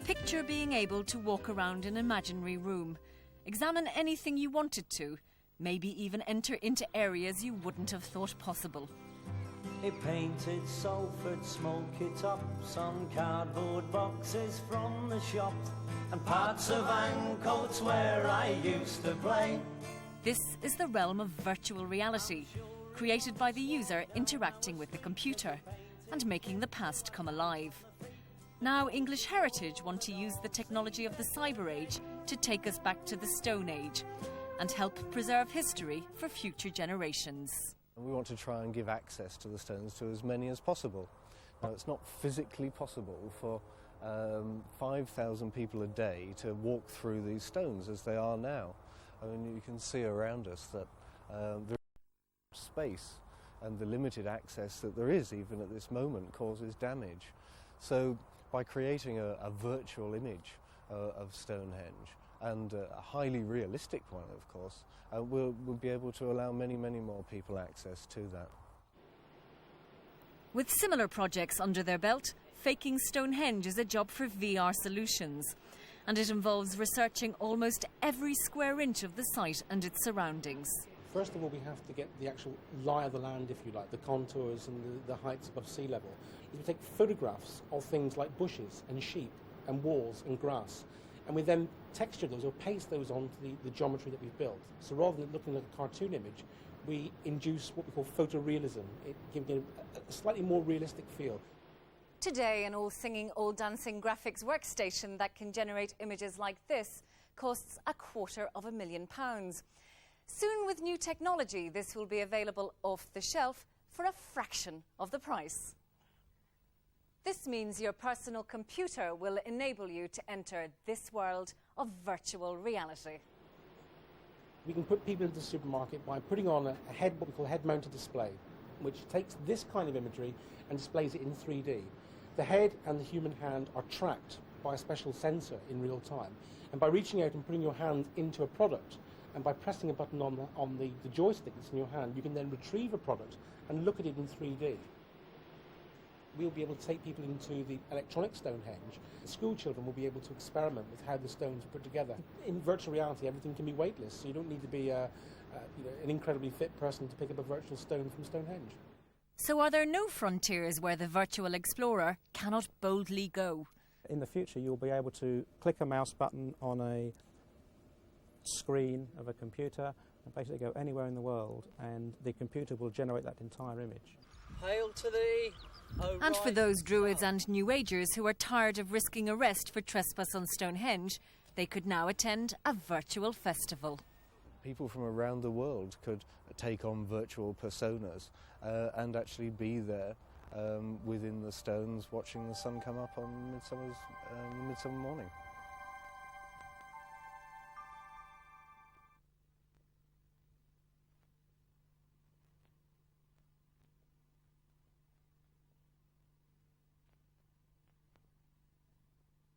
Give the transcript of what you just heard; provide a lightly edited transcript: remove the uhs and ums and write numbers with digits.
Picture being able to walk around an imaginary room, examine anything you wanted to, maybe even enter into areas you wouldn't have thought possible. He painted Salford, smoke it up, some cardboard boxes from the shop, and parts of Ancoats where I used to play. This is the realm of virtual reality, created by the user interacting with the computer and making the past come alive. Now English Heritage want to use the technology of the Cyber Age to take us back to the Stone Age and help preserve history for future generations. We want to try and give access to the stones to as many as possible. Now, it's not physically possible for 5,000 people a day to walk through these stones as they are now. I mean, you can see around us that the space and the limited access that there is even at this moment causes damage. So by creating a virtual image of Stonehenge, and a highly realistic one, of course, we'll be able to allow many, many more people access to that. With similar projects under their belt, Faking Stonehenge is a job for VR Solutions, and it involves researching almost every square inch of the site and its surroundings. First of all, we have to get the actual lie of the land, if you like, the contours and the heights above sea level. We take photographs of things like bushes and sheep and walls and grass, and we then texture those or paste those onto the geometry that we've built. So rather than looking like a cartoon image, we induce what we call photorealism, giving it a slightly more realistic feel. Today, an all-singing, all-dancing graphics workstation that can generate images like this costs £250,000. Soon, with new technology, this will be available off the shelf for a fraction of the price. This means your personal computer will enable you to enter this world of virtual reality. We can put people into the supermarket by putting on what we call a head-mounted display, which takes this kind of imagery and displays it in 3D. The head and the human hand are tracked by a special sensor in real time, and by reaching out and putting your hand into a product, and by pressing a button on the joystick that's in your hand, you can then retrieve a product and look at it in 3D. We'll be able to take people into the electronic Stonehenge. School children will be able to experiment with how the stones are put together. In virtual reality, everything can be weightless, so you don't need to be an incredibly fit person to pick up a virtual stone from Stonehenge. So are there no frontiers where the virtual explorer cannot boldly go? In the future, you'll be able to click a mouse button on a screen of a computer and basically go anywhere in the world, and the computer will generate that entire image. Hail to thee, O And for those Druids and New Agers who are tired of risking arrest for trespass on Stonehenge, they could now attend a virtual festival. People from around the world could take on virtual personas and actually be there within the stones watching the sun come up on Midsummer morning.